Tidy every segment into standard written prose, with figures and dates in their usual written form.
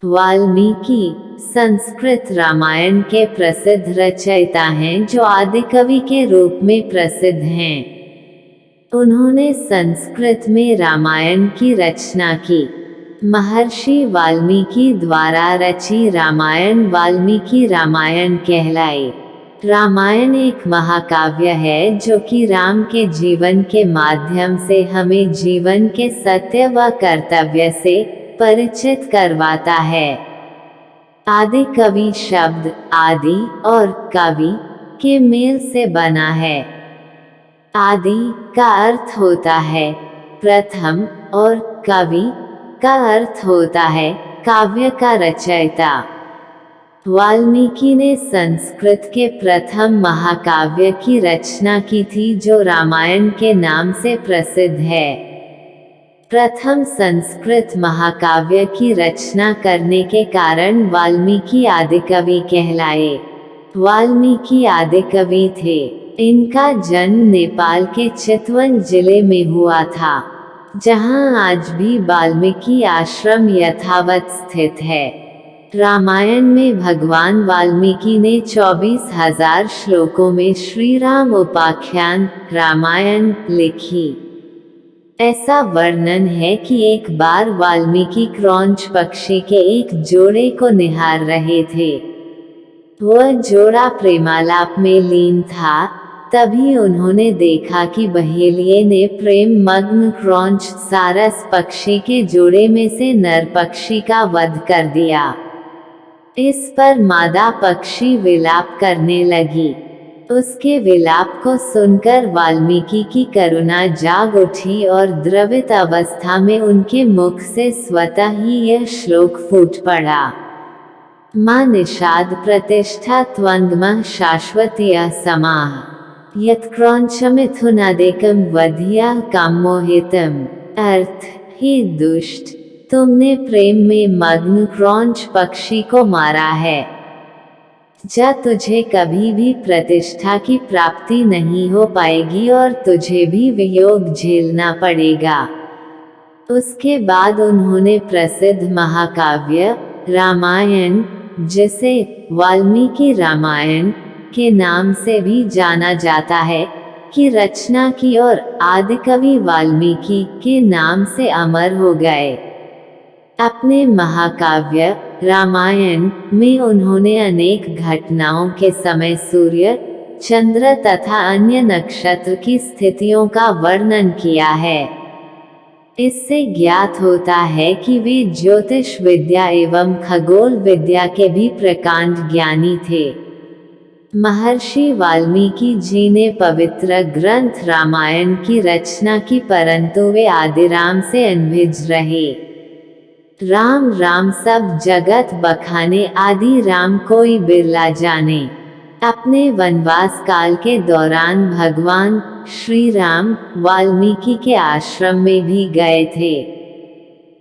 वाल्मीकि संस्कृत रामायण के प्रसिद्ध रचयिता हैं जो आदिकवि के रूप में प्रसिद्ध हैं। उन्होंने संस्कृत में रामायण की रचना की। महर्षि वाल्मीकि द्वारा रची रामायण वाल्मीकि रामायण कहलाई। रामायण एक महाकाव्य है जो कि राम के जीवन के माध्यम से हमें जीवन के सत्य व कर्तव्य से परिचित करवाता है। आदि कवि शब्द आदि और कवि के मेल से बना है। आदि का अर्थ होता है प्रथम और कवि का अर्थ होता है काव्य का रचयिता। वाल्मीकि ने संस्कृत के प्रथम महाकाव्य की रचना की थी जो रामायण के नाम से प्रसिद्ध है। प्रथम संस्कृत महाकाव्य की रचना करने के कारण वाल्मीकि आदिकवि कहलाए। वाल्मीकि आदिकवि थे। इनका जन्म नेपाल के चितवन जिले में हुआ था, जहां आज भी वाल्मीकि आश्रम यथावत स्थित है। रामायण में भगवान वाल्मीकि ने 24,000 श्लोकों में श्री राम उपाख्यान रामायण लिखी। ऐसा वर्णन है कि एक बार वाल्मीकि क्रौंच पक्षी के एक जोड़े को निहार रहे थे। वह जोड़ा प्रेमालाप में लीन था। तभी उन्होंने देखा कि बहेलिये ने प्रेम मग्न क्रौंच सारस पक्षी के जोड़े में से नर पक्षी का वध कर दिया। इस पर मादा पक्षी विलाप करने लगी। उसके विलाप को सुनकर वाल्मीकि की करुणा जाग उठी और द्रवित अवस्था में उनके मुख से स्वतः ही यह श्लोक फूट पड़ा। मां निषाद प्रतिष्ठा त्वंगमः शाश्वतीय समाः यत्क्रौंचमिथुनादेकं वधिया कामोहितम्। अर्थ, हे दुष्ट, तुमने प्रेम में मग्न क्रौंच पक्षी को मारा है। जा तुझे कभी भी प्रतिष्ठा की प्राप्ति नहीं हो पाएगी और तुझे भी वियोग झेलना पड़ेगा। उसके बाद उन्होंने प्रसिद्ध महाकाव्य रामायण, जिसे वाल्मीकि रामायण के नाम से भी जाना जाता है, की रचना की और आदिकवि वाल्मीकि के नाम से अमर हो गए। अपने महाकाव्य रामायण में उन्होंने अनेक घटनाओं के समय सूर्य, चंद्र तथा अन्य नक्षत्र की स्थितियों का वर्णन किया है। इससे ज्ञात होता है कि वे ज्योतिष विद्या एवं खगोल विद्या के भी प्रकांड ज्ञानी थे। महर्षि वाल्मीकि जी ने पवित्र ग्रंथ रामायण की रचना की, परंतु वे आदिराम से अनभिज्ञ रहे। राम राम सब जगत बखाने, आदि राम कोई बिरला जाने। अपने वनवास काल के दौरान भगवान श्री राम वाल्मीकि के आश्रम में भी गए थे।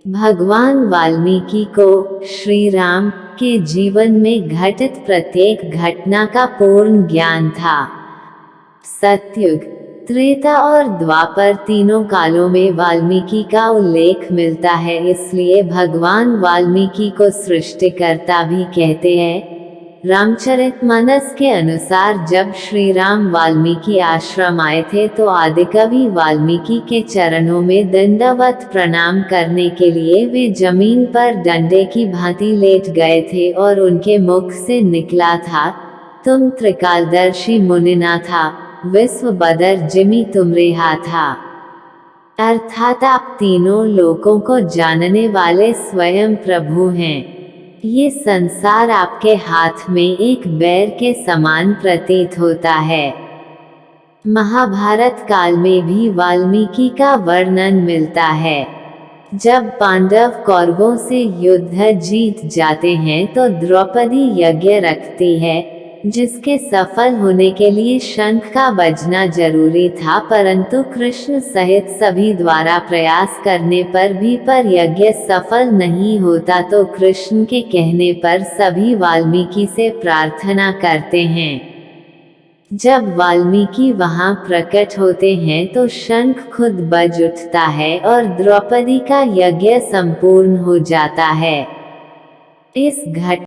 भगवान वाल्मीकि को श्री राम के जीवन में घटित प्रत्येक घटना का पूर्ण ज्ञान था। सतयुग, त्रेता और द्वापर तीनों कालों में वाल्मीकि का उल्लेख मिलता है, इसलिए भगवान वाल्मीकि को सृष्टिकर्ता भी कहते हैं। रामचरितमानस के अनुसार जब श्री राम वाल्मीकि आश्रम आए थे तो आदिकवि वाल्मीकि के चरणों में दंडवत प्रणाम करने के लिए वे जमीन पर डंडे की भांति लेट गए थे और उनके मुख से निकला था, तुम त्रिकालदर्शी मुनिनाथा, विश्व बदर जिमि तुमरे हाथा। अर्थात आप तीनों लोकों को जानने वाले स्वयं प्रभु हैं। ये संसार आपके हाथ में एक बैर के समान प्रतीत होता है। महाभारत काल में भी वाल्मीकि का वर्णन मिलता है। जब पांडव कौरवों से युद्ध जीत जाते हैं तो द्रौपदी यज्ञ रखती है, जिसके सफल होने के लिए शंख का बजना जरूरी था, परंतु कृष्ण सहित सभी द्वारा प्रयास करने पर भी यज्ञ सफल नहीं होता, तो कृष्ण के कहने पर सभी वाल्मीकि से प्रार्थना करते हैं। जब वाल्मीकि वहां प्रकट होते हैं तो शंख खुद बज उठता है और द्रौपदी का यज्ञ संपूर्ण हो जाता है। इस घट